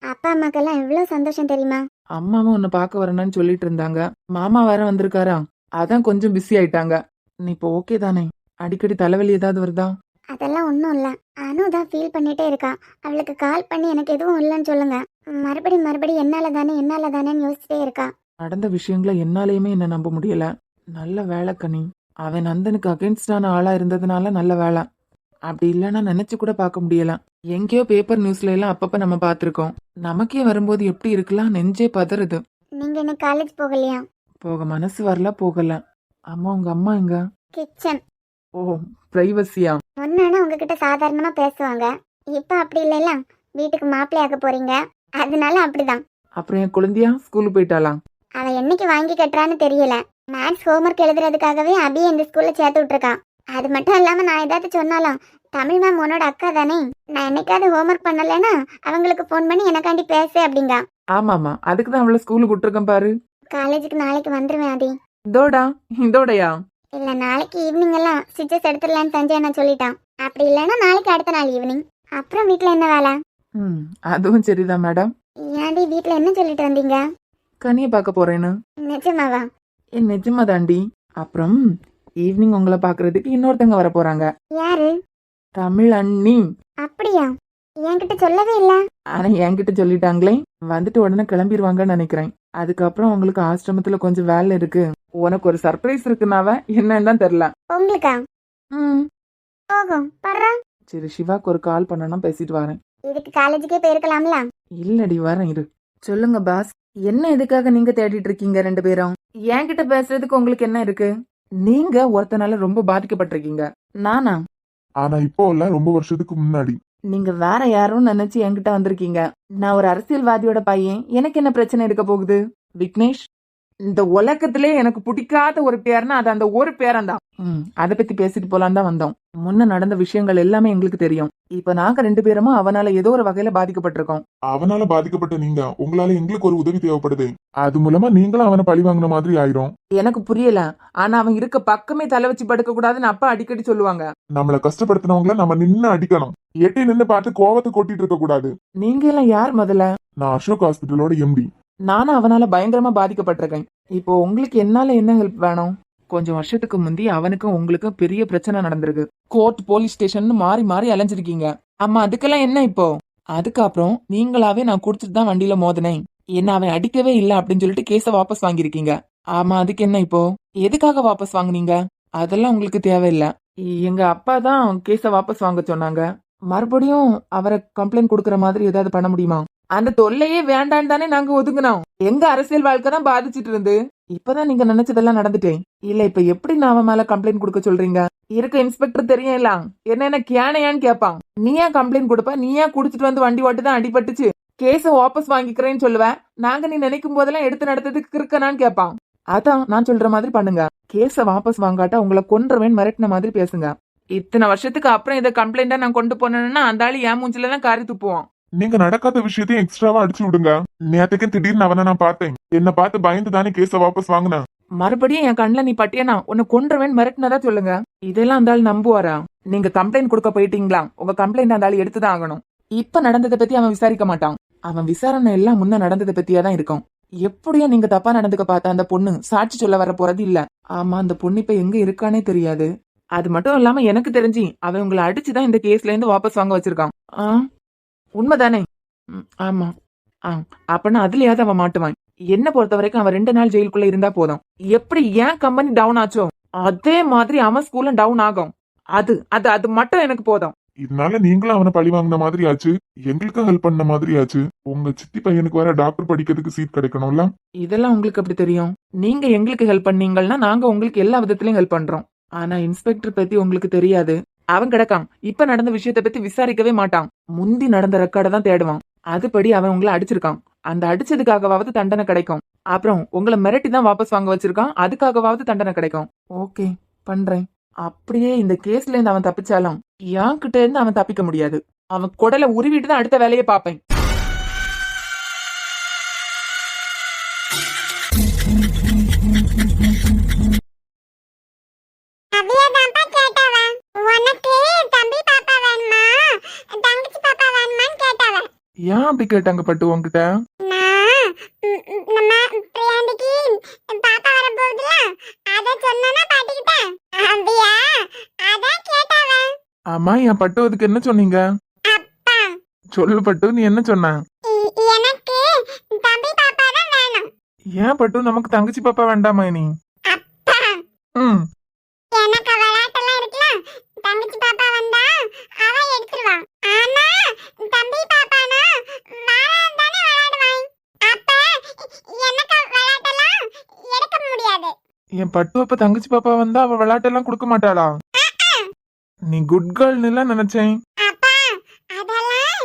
அப்பா அம்மாக்கெல்லாம் எவ்வளவு சந்தோஷம் தெரியுமா? அம்மாவும் உன்னை பார்க்க வரணும்னு சொல்லிட்டு இருந்தாங்க. மாமா வேற வந்திருக்காரா, அதான் கொஞ்சம் பிஸி ஆயிட்டாங்க. நீ இப்போ ஓகே தானே? அடிக்கடி தலைவலி ஏதாவது வருதா? அதெல்லாம் ஒன்றும் இல்லை. அனு தான் ஃபீல் பண்ணிட்டே இருக்கா. அவளுக்கு கால் பண்ணி எனக்கு எதுவும் இல்லைன்னு சொல்லுங்க. மறுபடியும் என்னால தானேன்னு யோசிச்சுட்டே இருக்கா. நடந்த விஷயங்களை என்னாலையுமே என்ன நம்ப முடியல. நல்ல வேலை கனி. அவன் நந்தனுக்கு அகென்ஸ்டான ஆளா இருந்ததுனால நல்ல வேலை. அப்படி இல்லைன்னா நினைச்சு கூட பார்க்க முடியல. எங்கேயோ பேப்பர் நியூஸ்ல எல்லாம் அப்பப்ப நம்ம பார்த்திருக்கோம். நமக்கே வரும்போது எப்படி இருக்கலாம், நெஞ்சே பதறுது. நீங்க இன்னைக்கு காலேஜ் போகலையா? போக மனசு வரல, போகல. அம்மா, உங்க அம்மா எங்க? கிச்சன். ஓ, பிரைவசியா? ஒன்னா உங்ககிட்ட சாதாரணமா பேசுவாங்க. இப்ப அப்படி இல்லைல்ல, வீட்டுக்கு மாப்பிள்ளையாக்க போறீங்க, அதனால அப்படிதான். அப்புறம் என் குழந்தையா ஸ்கூலுக்கு போயிட்டாலாம்? அவ என்னைக்கு வாங்கி கட்டுறான்னு தெரியல. மேத்ஸ் ஹோம்ஒர்க் எழுதுறதுக்காகவே அபியை இந்த ஸ்கூல்ல சேர்த்து விட்டுருக்கான். அது மட்டும் இல்லாம நான் ஏதாவது சொன்னாலும், தமிழ் மேம் உன்னோட அக்கா தானே, நான் என்னைக்காவது ஹோம்ஒர்க் பண்ணலைன்னா அவங்களுக்கு ஃபோன் பண்ணி எனக்காண்டி பேசு அப்படிங்க. ஆமாமா, அதுக்குதான் அவளை ஸ்கூலுக்கு விட்டுருக்கேன் பாரு. காலேஜுக்கு நாளைக்கு வந்துருவேன் ஆதி. இதோடயா? இல்ல, நாளைக்கு ஈவினிங் எல்லாம் ஸ்டிச்சஸ் எடுத்துடலான்னு சஞ்சய் நான் சொல்லிட்டான். அப்படி இல்லைன்னா நாளைக்கு அடுத்த நாள் ஈவினிங். அப்புறம் வீட்டுல என்ன வேலை? அதுவும் சரிதான் மேடம். ஏன்டி வீட்டுல என்ன சொல்லிட்டு வந்தீங்க? கனியை பார்க்க போறேன்னு. நிஜமாவா? நிஜமா தாண்டி. அப்புறம் ஈவினிங் உங்களை பாக்குறதுக்கு இன்னொருத்தங்க வர போறாங்க. யாரு? தமிழ் அண்ணி. அப்படியா? என்கிட்ட சொல்லவே இல்ல. ஆனா என்கிட்ட சொல்லிட்டாங்களே. வந்துட்டு உடனே கிளம்பிடுவாங்கன்னு நினைக்கிறேன். அதுக்கப்புறம் உங்களுக்கு ஆசிரமத்துல கொஞ்சம் வேலை இருக்கு. உனக்கு ஒரு சர்ப்ரைஸ் இருக்குனாவ, என்னன்னு தான் தெரியல. உங்களுக்கா? போகும் பர்றா. சரி, சிவாக்கு ஒரு கால் பண்ணணும், பேசிட்டு வரேன். இதுக்கு காலேஜுக்கே போயிருக்கலாம்ல. இல்லடி, வரேன் இரு. சொல்லுங்க பாஸ், என்ன எதுக்காக நீங்க தேடிட்டு இருக்கீங்க 2 பேரும்? என்கிட்ட பேசுறதுக்கு உங்களுக்கு என்ன இருக்கு? நீங்க ஒருத்தனால ரொம்ப பாதிக்கப்பட்டிருக்கீங்க. நானா? ஆனா இப்போ இல்ல, ரொம்ப வருஷத்துக்கு முன்னாடி. நீங்க வேற யாரும் நினைச்சு என்கிட்ட வந்திருக்கீங்க. நான் ஒரு அரசியல்வாதியோட பையன், எனக்கு என்ன பிரச்சனை இருக்க போகுது? விக்னேஷ், இந்த உலகத்திலே எனக்கு பிடிக்காத ஒரு பேர்னா அது அந்த ஒரு பேரன்தான். அதை பத்தி பேசிட்டு போலான்னு தான் வந்தோம். முன்ன நடந்த விஷயங்கள் எல்லாமே எங்களுக்கு தெரியும். இப்ப நாங்க 2 பேருமா அவனால ஏதோ ஒரு வகையில பாதிக்கப்பட்டிருக்கோம். அவனால பாதிக்கப்பட்ட நீங்க, உங்களால எங்களுக்கு ஒரு உதவி தேவைப்படுது. அது மூலமா நீங்களும் அவனை பழி வாங்கின மாதிரி ஆயிரும். எனக்கு புரியல. ஆனா அவன் இருக்க பக்கமே தலை வச்சு படுக்க கூடாதுன்னு அப்பா அடிக்கடி சொல்லுவாங்க. நம்மள கஷ்டப்படுத்தினவங்கள நம்ம நின்னு அடிக்கணும். எட்டி நின்னு பார்த்து கோவத்தை கொட்டிட்டு இருக்க கூடாது. நீங்க எல்லாம் யார் முதல்ல? நான் அசோக் ஹாஸ்பிட்டலோட எம்டி. நானும் அவனால பயங்கரமா பாதிக்கப்பட்டிருக்கேன். இப்போ உங்களுக்கு என்னால என்ன ஹெல்ப் வேணும்? கொஞ்சம் வருஷத்துக்கு முந்தி அவனுக்கும் உங்களுக்கும் பெரிய பிரச்சனை நடந்திருக்கு. கோர்ட், போலீஸ் ஸ்டேஷன் மாறி மாறி அலைஞ்சிருக்கீங்க. ஆமா, அதுக்கெல்லாம் என்ன இப்போ? அதுக்கப்புறம் நீங்களாவே நான் குடிச்சிட்டு தான் வண்டியில மோதினேன், என்ன அவன் அடிக்கவே இல்லை அப்படின்னு சொல்லிட்டு கேஸ வாபஸ் வாங்கிருக்கீங்க. ஆமா, அதுக்கு என்ன இப்போ? எதுக்காக வாபஸ் வாங்குனீங்க? அதெல்லாம் உங்களுக்கு தேவையில்லை. எங்க அப்பா தான் கேஸ வாபஸ் வாங்க சொன்னாங்க. மறுபடியும் அவரை கம்ப்ளைண்ட் கொடுக்கற மாதிரி ஏதாவது பண்ண முடியுமா? அந்த தொல்லையே வேண்டான்னு தானே நாங்க ஒதுங்கினோம். எங்க அரசியல் வாழ்க்கை தான் பாதிச்சிட்டு இருந்து. இப்பதான் நீங்க நினைச்சதெல்லாம் நடந்துட்டேன். இல்ல, இப்ப எப்படி நான் அவன் மேல கம்ப்ளைண்ட் கொடுக்க சொல்றீங்க? இருக்க இன்ஸ்பெக்டர் தெரியல, என்ன கேனையான்னு கேட்பான். நீ ஏன் கம்ப்ளைண்ட் கொடுப்ப? நீ ஏன் குடிச்சிட்டு வந்து வண்டி ஓட்டு தான் அடிபட்டுச்சு, கேஸ வாபஸ் வாங்கிக்கிறேன்னு சொல்லுவேன். நாங்க நீ நினைக்கும் போதெல்லாம் எடுத்து நடத்ததுக்கு இருக்கனான்னு கேட்பான். அதான் நான் சொல்ற மாதிரி பண்ணுங்க. கேஸ வாபஸ் வாங்காட்டா உங்களை கொன்றுவேன் மிரட்டின மாதிரி பேசுங்க. இத்தனை வருஷத்துக்கு அப்புறம் இதை கம்ப்ளைண்டா நான் கொண்டு போனேன்னா அந்த ஆளு என் மூஞ்சில தான் காரி துப்புவான். நீங்க நடக்காத விஷயத்தையும் எக்ஸ்ட்ராவா அடிச்சு விடுங்க. நேத்துக்கு திடீர்னு அவனை நான் பார்த்தேன். என்ன பார்த்து பயந்து தானே கேஸ வாபஸ் வாங்கின. மறுபடியும் என் கண்ணுல நீ பட்டியனா உன்னை கொன்றுவேன் மிரட்டினதா சொல்லுங்க. இதெல்லாம் அந்த ஆள் நம்புவாரா? நீங்க கம்ப்ளைண்ட் கொடுக்க போயிட்டீங்களா? உங்க கம்ப்ளைண்ட் அந்த ஆள் எடுத்துதான் ஆகணும். இப்ப நடந்ததை பத்தி அவன் விசாரிக்க மாட்டான். அவன் விசாரணை எல்லாம் முன்ன நடந்ததை பத்தியா தான் இருக்கும். எப்படியோ நீங்க தப்பா நடந்துக்க பார்த்த அந்த பொண்ணு சாட்சி சொல்ல வர போறது இல்ல. ஆமா, அந்த பொண்ணு இப்ப எங்க இருக்கானே தெரியாது. அது மட்டும் இல்லாம எனக்கு தெரிஞ்சு அவன் உங்களை அடிச்சுதான் இந்த கேஸ்ல இருந்து வாபஸ் வாங்க வச்சிருக்கான். உண்மைதானே? ஆமா. அப்பனா அதுலயாவது அவன் மாட்டுவான். என்ன பொறுத்த வரைக்கும் அவன் 2 நாள் ஜெயிலுக்குள்ள இருந்தா போதும். எப்படி ஏன் கம்பெனி டவுன் ஆச்சோ அதே மாதிரி அவன் ஸ்கூல்ல டவுன் ஆகும். அது அது அது மட்டும் எனக்கு போதும். இதனால நீங்களும் அவனை பழி வாங்கின மாதிரி ஆச்சு, எங்களுக்கும் ஹெல்ப் பண்ண மாதிரி ஆச்சு. உங்க சித்தி பையனுக்கு வேற டாக்டர் படிக்கிறதுக்கு சீட் கிடைக்கணும்ல. இதெல்லாம் உங்களுக்கு எப்படி தெரியும்? நீங்க எங்களுக்கு ஹெல்ப் பண்ணீங்கன்னா நாங்க உங்களுக்கு எல்லா விதத்திலயும் ஹெல்ப் பண்றோம். ஆனா இன்ஸ்பெக்டர் பத்தி உங்களுக்கு தெரியாது. அவன் கிடக்கான். இப்ப நடந்த விஷயத்த பத்தி விசாரிக்கவே மாட்டான். முந்தி நடந்த ரெக்கார்டை தான் தேடுவான். அதுபடி அவன் உங்களை அடிச்சிருக்கான். அந்த அடிச்சதுக்காகவாவது தண்டனை கிடைக்கும். அப்புறம் உங்களை மிரட்டி தான் வாபஸ் வாங்க வச்சிருக்கான். அதுக்காகவாவது தண்டனை கிடைக்கும். ஓகே, பண்றேன். அப்படியே இந்த கேஸ்ல இருந்து அவன் தப்பிச்சாலும் என் கிட்ட இருந்து அவன் தப்பிக்க முடியாது. அவன் குடலை உருவிட்டு தான் அடுத்த வேலையை பார்ப்பேன். ஏன் அப்படி கேட்டாங்க பட்டு உன்கிட்ட? ஆமா, என் பட்டு அதுக்கு என்ன சொன்னீங்க? சொல்லு பட்டு, நீ என்ன சொன்ன? ஏன் பட்டு நமக்கு தங்கச்சி பாப்பா வேண்டாமா நீ? ம், தங்கச்சி பாப்பா வந்தா அவ எடுத்துருவான். ஆனா தம்பி பாப்பானா வாரான் தானே விளையாடுவான். அப்ப எனக்கு விளையாட்டெல்லாம் எடுக்க முடியாது. என் பட்டு அப்ப தங்கச்சி பாப்பா வந்தா அவ விளையாட்டெல்லாம் கொடுக்க மாட்டாளா? நீ குட் கேர்ள்னு எல்லாம் நினைச்சேன். அப்பா அதெல்லாம்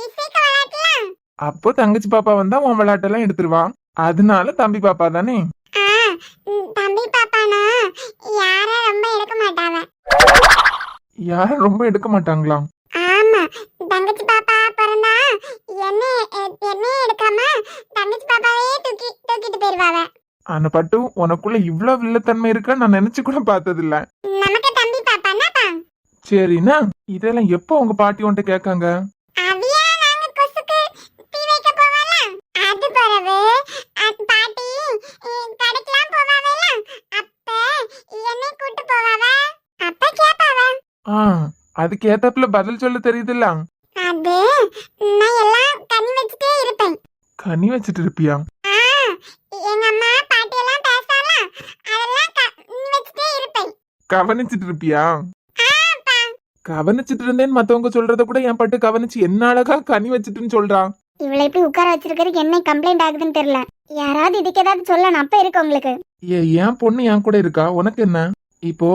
இசைக்கு விளையாட்டலாம். அப்போ தங்கச்சி பாப்பா வந்தா உன் விளையாட்டெல்லாம் எடுத்துருவா. அதனால தம்பி பாப்பா தானே? தம்பி பாப்பானா யார ரொம்ப எடுக்க மாட்டாவ. யாரும் ரொம்ப எடுக்க மாட்டாங்களா? ஆமா, தங்கச்சி பாப்பா பிறந்தா என்ன எடுக்காம தங்கச்சி பாப்பாவே தூக்கிட்டு போயிருவாவ. ஆனா பட்டு உனக்குள்ள இவ்வளவு வில்லத்தன்மை இருக்கா நான் நினைச்சு கூட பார்த்தது இல்ல. நமக்கு தம்பி பாப்பானாப்பா. சரிண்ணா, இதெல்லாம் எப்போ உங்க பாட்டி உன்ட்ட கேட்காங்க? அவியா நாங்க கொசுக்கு தீ வைக்க போவால, அது பிறகு பாட்டி கடைக்கெல்லாம் போவாவல, அப்ப என்னை கூட்டு போவாவ. அப்ப கேப்பாவ. அதுக்கு ஏத்தாப்புல பதில் சொல்ல தெரியுதுல்ல? அது நான் எல்லாம் கனி வச்சுட்டே இருப்பேன். கனி வச்சுட்டு இருப்பியா? எங்க அம்மா பாட்டி எல்லாம் பேசால, அதெல்லாம் கனி வச்சுட்டே இருப்பேன். கவனிச்சிட்டு இருப்பியா? கவனிச்சிட்டு இருந்தேன்னு மத்தவங்க சொல்றத கூட என் பட்டு கவனிச்சு என்ன அழகா கனி வச்சுட்டுன்னு சொல்றான். இவளை இப்படி உட்கார வச்சிருக்கிறது என்ன கம்ப்ளைண்ட் ஆகுதுன்னு தெரியல. யாராவது இதுக்கு ஏதாவது சொல்லணும். அப்ப இருக்கு உங்களுக்கு. என் பொண்ணு என் கூட இருக்கா, உனக்கு என்ன? இப்போ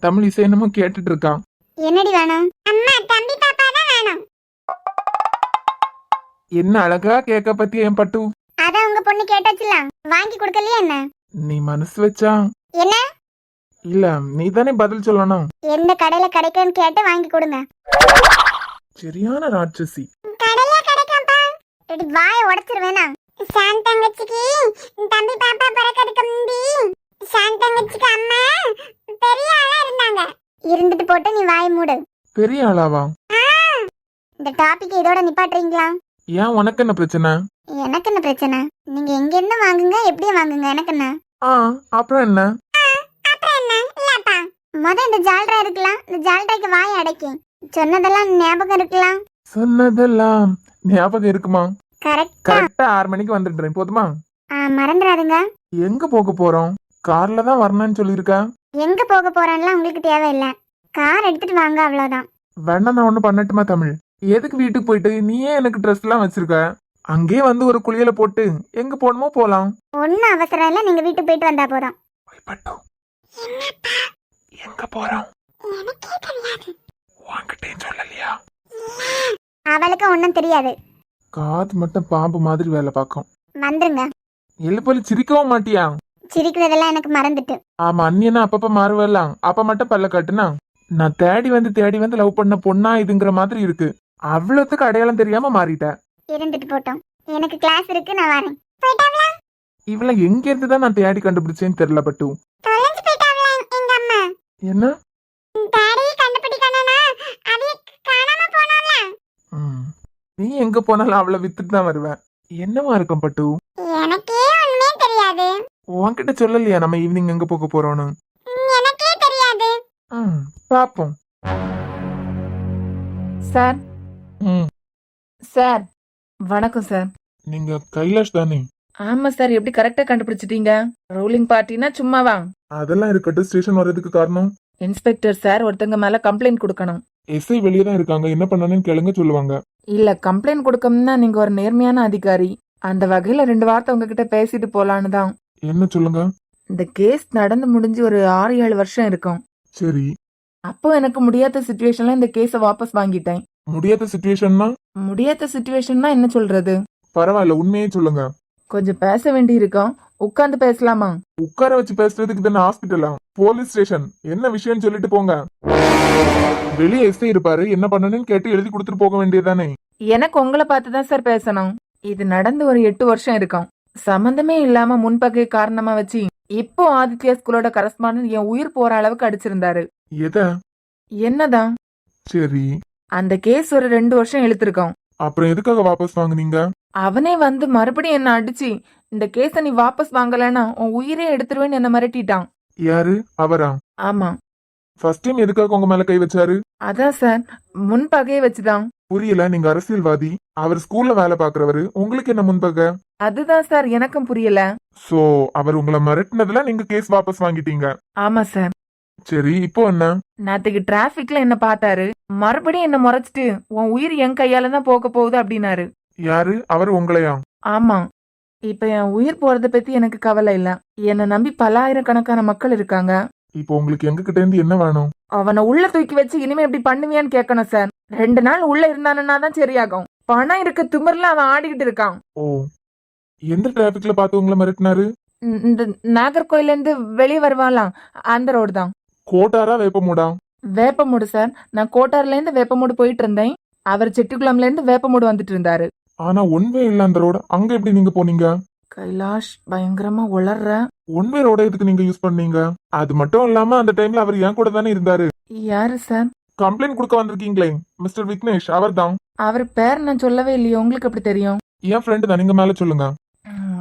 தமிழ் இசை என்னமோ கேட்டுட்டு இருக்கான். என்னடி வேணும்? அம்மா தம்பி பாப்பா தான் வேணும். என்ன அழகா கேக்க பத்தி என் பட்டு. அதான் உங்க பொண்ணு கேட்டாச்சுல, வாங்கி கொடுக்கலையா என்ன? நீ மனசு வச்சா? என்ன இல்ல, நீ தானே பதில் சொல்லணும். எந்த கடையில கிடைக்கும்னு கேட்டு வாங்கி கொடுங்க. சரியான ராட்சசி. கடையில கிடைக்கும்பா. எடி வாயை உடைச்சிருவேனா? சாந்தங்கச்சிக்கு தம்பி பாப்பா பிறக்கிறதுக்கு முந்தி சாந்தங்கச்சிக்கு அம்மா பெரிய ஆளா இருந்தாங்க. இருந்துட்டு போட்டு நீ வாய் மூடு. பெரிய ஆளாவா? இந்த டாபிக் இதோட நிப்பாட்டுறீங்களா? ஏன், உனக்கு என்ன பிரச்சனை? எனக்கு என்ன பிரச்சனை? நீங்க எங்க இருந்து வாங்குங்க, எப்படியும் வாங்குங்க, எனக்கு என்ன? அப்புறம் என்ன? அப்புறம் என்ன இல்லப்பா. இந்த ஜால்ரா இருக்கலாம், இந்த ஜால்ராக்கு வாய் அடைக்கி. சொன்னதெல்லாம் ஞாபகம் இருக்கலாம்? சொன்னதெல்லாம் ஞாபகம் இருக்குமா? கரெக்டா 6 மணிக்கு வந்துடுறேன், போதுமா? மறந்துடாதுங்க. எங்க போக போறோம்? கார்ல தான் வரணும்னு சொல்லிருக்க. எங்க போக போறோம்லாம் உங்களுக்கு தேவையில்லை. கார் எடுத்துட்டு வாங்க, அவ்வளவுதான். வேணா நான் ஒண்ணு பண்ணட்டுமா தமிழ்? எதுக்கு வீட்டுக்கு போயிட்டு நீயே எனக்கு ட்ரெஸ் எல்லாம் வச்சிருக்க? அங்கே வந்து ஒரு குளியல போட்டு எங்க போகணுமோ போலாம். ஒன்னும் அவசரம் இல்ல, நீங்க வீட்டுக்கு போயிட்டு வந்தா போதும். எங்க போறோம்? உன்கிட்டயும் சொல்லலையா? அவளுக்கு ஒன்னும் தெரியாது. காது மட்டும் பாம்பு மாதிரி வேலை பார்க்கும். வந்துருங்க. எழுப்பலி சிரிக்கவும் மாட்டியா? சிரிக்கிறதெல்லாம் எனக்கு மறந்துட்டு. ஆமா, அண்ணியனா அப்பப்ப மாறுவலாம், அப்ப மட்டும் பல்ல காட்டுனா. நான் தேடி வந்து லவ் பண்ண பொண்ணா இதுங்கிற மாதிரி இருக்கு. அவ்வளவுக்கு அடையாளம் தெரியாம மாறிட்டேன். இருந்துட்டு போட்டோம், எனக்கு கிளாஸ் இருக்கு, நான் வரேன். இவள எங்க இருந்துதான் நான் தேடி கண்டுபிடிச்சேன்னு தெரியல பட்டு. என்ன? நீ எங்க போனாலும் அவளை வித்துட்டு தான் வருவேன். என்னவா இருக்கும் பட்டு? எனக்கே ஒண்ணுமே தெரியாது. உன்கிட்ட சொல்லலையா நம்ம ஈவினிங் எங்க போக போறோம்னு? எனக்கே தெரியாது. பாப்போம். சார் ம், சார் வணக்கம் சார். நீங்க கைலாஷ் தானே? ஆமா சார், எப்படி கரெக்டா கண்டுபிடிச்சிட்டீங்க? ரூலிங் பார்ட்டினா சும்மாவா? அதெல்லாம் இருக்கட்டும். ஸ்டேஷன் வர்றதுக்கு காரணம் இன்ஸ்பெக்டர் சார் ஒருத்தங்க மேல கம்ப்ளைண்ட் கொடுக்கணும். எஸ்ஐ வெளியே தான் இருக்காங்க. என்ன பண்ணணும்னு கேளுங்க, சொல்லுவாங்க. இல்ல, கம்ப்ளைண்ட் கொடுக்கணும்னா நீங்க ஒரு நேர்மையான அதிகாரி. அந்த வகையில 2 வார்த்தை உங்ககிட்ட பேசிட்டு போலான்னு தான். என்ன சொல்லுங்க. இந்த கேஸ் நடந்து முடிஞ்சு ஒரு 6-7 வருஷம் இருக்கும். சரி, அப்போ எனக்கு முடியாத சுச்சுவேஷன்ல இந்த கேஸை வாபஸ் வாங்கிட்டேன். முடியாத சுச்சுவேஷன்னா? முடியாத சுச்சுவேஷன்னா என்ன சொல்றது? பரவாயில்ல, உண்மையே சொல்லுங்க. கொஞ்சம் பேச வேண்டி இருக்கும். உட்கார்ந்து பேசலாமா? உட்கார வச்சு பேசுறதுக்கு தானே ஹாஸ்பிட்டலா? Police station. என்ன விஷயம்னு சொல்லிட்டு போங்க. வெளியே எஸ்ஐ இருப்பாரு. என்ன பண்ணணும்னு கேட்டு எழுதி கொடுத்துட்டு போக வேண்டியதானே? எனக்கு உங்களை பார்த்து தான் சார் பேசணும். இது நடந்து ஒரு 8 வருஷம் இருக்கும். சம்பந்தமே இல்லாம முன்பகை காரணமா வச்சு இப்போ ஆதித்யா ஸ்கூலோட கரஸ்பாண்டன்ட் என் உயிர் போற அளவுக்கு அடிச்சிருந்தாரு. எத? என்னதான்? சரி, அந்த கேஸ் ஒரு 2 வருஷம் இழுத்திருக்கோம். அப்புறம் எதுக்காக வாபஸ் வாங்குனீங்க? அவனே வந்து மறுபடியும் என்ன அடிச்சு, இந்த கேஸ நீ வாபஸ் வாங்கலன்னா உன் உயிரே எடுத்துருவேன்னு என்ன மிரட்டிட்டான். யாரு? அவரா? ஆமா, ஃபர்ஸ்ட் டைம் எதுக்காக உங்க மேல கை வச்சாரு? அதான் சார், முன்பகையை வச்சுதான். புரியல. நீங்க அரசியல்வாதி, அவர் ஸ்கூல்ல வேலை பாக்குறவரு, உங்களுக்கு என்ன முன்பக? அதுதான் சார் எனக்கும் புரியல. சோ அவர் உங்களை மிரட்டினதுல நீங்க கேஸ் வாபஸ் வாங்கிட்டீங்க. ஆமா சார். சரி, இப்போ என்ன? நேத்துக்கு டிராபிக்ல என்ன பார்த்தாரு. மறுபடியும் என்ன முறைச்சிட்டு உன் உயிர் என் கையால தான் போக போகுது அப்படின்னாரு. யாரு? அவர் உங்களையா? ஆமா. இப்ப என் உயிர் போறத பத்தி எனக்கு கவலை இல்ல. என்னை நம்பி பல ஆயிரக்கணக்கான மக்கள் இருக்காங்க. இப்போ உங்களுக்கு எங்க கிட்ட இருந்து என்ன வேணும்? அவனை உள்ள தூக்கி வச்சு இனிமே எப்படி பண்ணுவியான்னு கேட்கணும் சார். 2 நாள் உள்ள இருந்தானா தான் சரியாகும். பணம் இருக்க திமிர்ல அவன் ஆடிக்கிட்டு இருக்கான். ஓ, எந்த டிராபிக்ல பார்த்து உங்களை மிரட்டினாரு? இந்த நாகர்கோயில இருந்து வெளியே வருவாளாம் அந்த ரோடு தான். கோட்டாரா வேப்பமூடா? வேப்பமூடு சார். நான் கோட்டார்ல இருந்து வேப்பமூடு போயிட்டு இருந்தேன். அவர் செட்டிக்குளம்ல இருந்து வேப்பமூடு வந்துட்டு இருந்தாரு. ஆனா ஒன்வே இல்ல அந்த ரோடு. அங்க எப்படி நீங்க போனீங்க? கைலாஷ் பயங்கரமா உளர்ற. ஒன்வே ரோட எதுக்கு நீங்க யூஸ் பண்ணீங்க? அது மட்டும் இல்லாம அந்த டைம்ல அவர் என் கூட தானே இருந்தாரு. யாரு சார்? கம்ப்ளைண்ட் கொடுக்க வந்திருக்கீங்களே, மிஸ்டர் விக்னேஷ், அவர் தான். அவர் பேர் நான் சொல்லவே இல்லையே, உங்களுக்கு எப்படி தெரியும்? என் ஃப்ரெண்டு தான். நீங்க மேல சொல்லுங்க.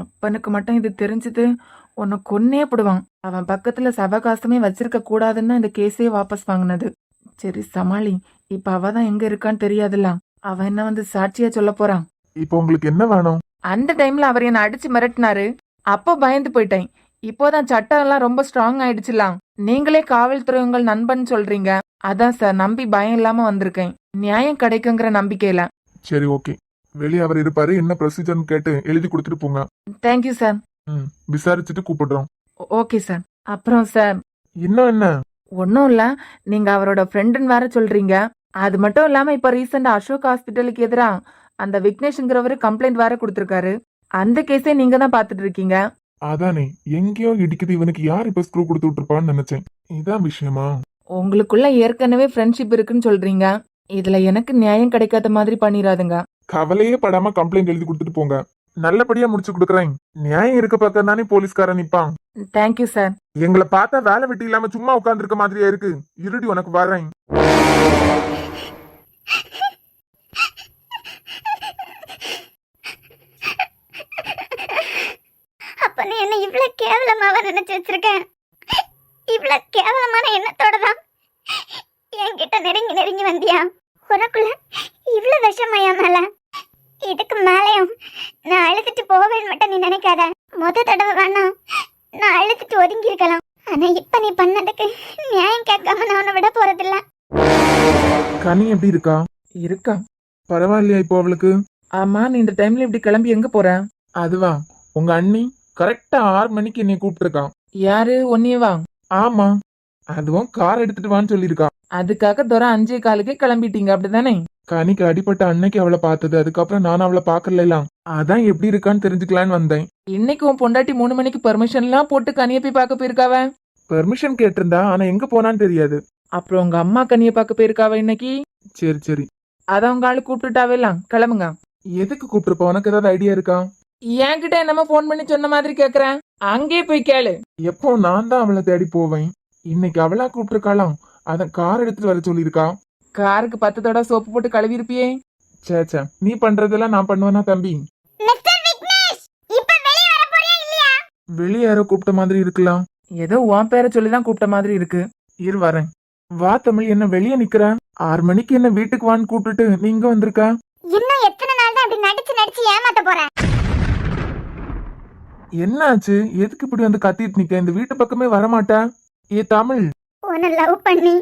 அப்பனுக்கு மட்டும் இது தெரிஞ்சது உன்னை கொன்னே போடுவான். அவன் பக்கத்துல சவகாசமே வச்சிருக்க கூடாதுன்னு இந்த கேஸே வாபஸ் வாங்கினது. சரி சமாளி. இப்ப அவ தான் எங்க இருக்கான்னு தெரியாதுல்ல. அவன் என்ன வந்து சாட்சியா சொல்ல போறான். இப்போ உங்களுக்கு என்ன வேணும்? அந்த டைம்ல அவர் என்ன அடிச்சு மிரட்டினாரு. அப்போ பயந்து போயிட்டேன். இப்போதான் சட்டம் எல்லாம் ரொம்ப ஸ்ட்ராங் ஆயிடுச்சுலாம். நீங்களே காவல்துறை உங்கள் நண்பன் சொல்றீங்க. அதான் சார் நம்பி பயம் இல்லாம வந்திருக்கேன். நியாயம் கிடைக்குங்கிற நம்பிக்கையில. சரி, ஓகே. வெளியே அவர் இருப்பாரு. என்ன ப்ரொசீஜர்னு கேட்டு எழுதி கொடுத்துட்டு போங்க. Thank you sir. விசாரிச்சுட்டு கூப்பிடுறோம். Okay sir. அப்புறம் சார், இன்னும் என்ன? ஒன்னும் இல்ல, நீங்க அவரோட ஃப்ரெண்டுன்னு வேற சொல்றீங்க. அது மட்டும் இல்லாம இப்ப ரீசெண்டா அசோக் ஹாஸ்பிட்டலுக்கு எதிரா அந்த விக்னேஷ்ங்கிறவரு கம்ப்ளைண்ட் வேற கொடுத்திருக்காரு. அந்த கேஸே நீங்க தான் பாத்துட்டு இருக்கீங்க. அதானே, எங்கேயோ இடிக்குது. இவனுக்கு யார் இப்ப ஸ்க்ரூ கொடுத்து விட்டுருப்பான்னு நினைச்சேன். இதான் விஷயமா? உங்களுக்குள்ள ஏற்கனவே ஃப்ரெண்ட்ஷிப் இருக்குன்னு சொல்றீங்க. இதுல எனக்கு நியாயம் கிடைக்காத மாதிரி பண்ணிராதுங்க. கவலையே படாம கம்ப்ளைண்ட் எழுதி கொடுத்துட்டு போங்க. நல்லபடியா முடிச்சு கொடுக்குறேன். நியாயம் இருக்க பக்கம் தானே போலீஸ்காரன் நிப்பான். Thank you sir. எங்களை பார்த்தா வேலை வெட்டி இல்லாம சும்மா உட்கார்ந்து இருக்க மாதிரியா இருக்கு. இருடி, உனக்கு வரேன். அப்ப நீ என்ன இவ்வளவு கேவலமாவா நினைச்சு வச்சிருக்கேன்? இவ்வளவு கேவலமான எண்ணத்தோட தான் என்கிட்ட நெருங்கி நெருங்கி வந்தியா? உனக்குள்ள இவ்வளவு விஷமாயா மேல? இதுக்கு மேலையும் நான் அழுதுட்டு போவேன்னு மட்டும் நீ நினைக்காத. முத தடவை வேணா நான் அழுதுட்டு ஒதுங்கி இருக்கலாம். ஆனா இப்ப நீ பண்ணதுக்கு நியாயம் கேட்காம நான் உன்னை விட போறதில்ல. கனி எப்படி இருக்கா? இருக்கா? பரவாயில்லையா இப்போ அவளுக்கு? ஆமா, நீ இந்த டைம்ல இப்படி கிளம்பி எங்க போற? அதுவா, உங்க அண்ணி கரெக்டா 6 மணிக்கு என்னை கூப்பிட்டுருக்கான். யாரு? ஒன்னியவா? ஆமா, அதுவும் கார் எடுத்துட்டு வான்னு சொல்லியிருக்கா. அதுக்காக தோற 5:15 கிளம்பிட்டீங்க அப்படிதானே? கனிக்கு அடிப்பட்ட அன்னைக்கு அவளை பார்த்தது. அதுக்கப்புறம் நான் அவளை பாக்கலாம். அதான் எப்படி இருக்கான்னு தெரிஞ்சுக்கலான்னு வந்தேன். இன்னைக்கு உன் பொண்டாட்டி 3 மணிக்கு பெர்மிஷன் எல்லாம் போட்டு கனிய போய் பார்க்க போயிருக்காவ. பெர்மிஷன் கேட்டிருந்தா, ஆனா எங்க போனான்னு தெரியாது. அப்புறம் உங்க அம்மா கனிய பார்க்க போயிருக்காவ இன்னைக்கு. சரி சரி, அதான் உங்க ஆளு கூப்பிட்டுட்டாவேலாம். கிளம்புங்க. எதுக்கு கூப்பிட்டுருப்ப? உனக்கு ஏதாவது ஐடியா இருக்கா? என்கிட்ட என்னமோ போன் பண்ணி சொன்ன மாதிரி கேக்குறேன். அங்கேயே போய் கேளு. எப்போ நான் தான் அவளை தேடி போவேன். இன்னைக்கு அவளா கூப்பிட்டுருக்காளாம். அதான் கார் எடுத்துட்டு வர சொல்லியிருக்கா. காருக்கு 10 தடவை சோப்பு போட்டு கழுவி இருப்பியே. சேச்சா, நீ பண்றதெல்லாம் நான் பண்ணுவேனா தம்பி? மிஸ்டர் விக்னேஷ், இப்ப வெளிய வர போறியா இல்லையா? வெளியே யாரோ கூப்பிட்ட மாதிரி இருக்கலாம். ஏதோ உன் பேரை சொல்லிதான் கூப்பிட்ட மாதிரி இருக்கு. இரு வரேன். வா தமிழ், என்ன வெளியே நிக்கிற? 6 மணிக்கு என்ன வீட்டுக்கு வான்னு கூப்பிட்டுட்டு நீங்க வந்திருக்க? இன்னும் எத்தனை நாள் தான் அப்படி நடிச்சு நடிச்சு ஏமாத்த போறேன்? என்னாச்சு? எதுக்கு இப்படி வந்து கத்திட்டு நிக்க? இந்த வீட்டு பக்கமே வரமாட்டா? ஏ தமிழ், உன்னை லவ் பண்ணி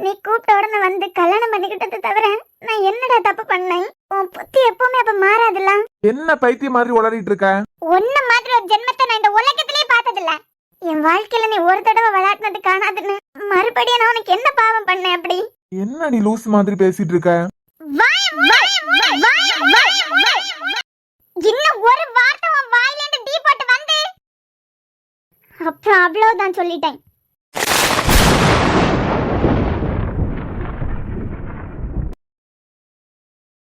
நீ கூப்பிட்ட உடனே வந்து கல்யாணம் பண்ணிக்கிட்டதை தவிர நான் என்னடா தப்பு பண்ணேன்? உன் புத்தி எப்பவுமே அப்ப மாறாதுல்ல. என்ன பைத்தியம் மாதிரி உளறிட்டு இருக்க? ஒன்ன மாதிரி ஒரு ஜென்மத்தை நான் இந்த உலகத்திலே பார்த்ததில்ல. என் வாழ்க்கையில நீ ஒரு தடவை விளையாடினது காணாதுன்னு மறுபடியும் நான் உனக்கு என்ன பாவம் பண்ணேன்? அப்படி என்னடி லூஸ் மாதிரி பேசிட்டு இருக்க? இன்னும் ஒரு வார்த்தை உன் வாயில இருந்து டீ போட்டு வந்து அப்புறம் அவ்வளவுதான் சொல்லிட்டேன்.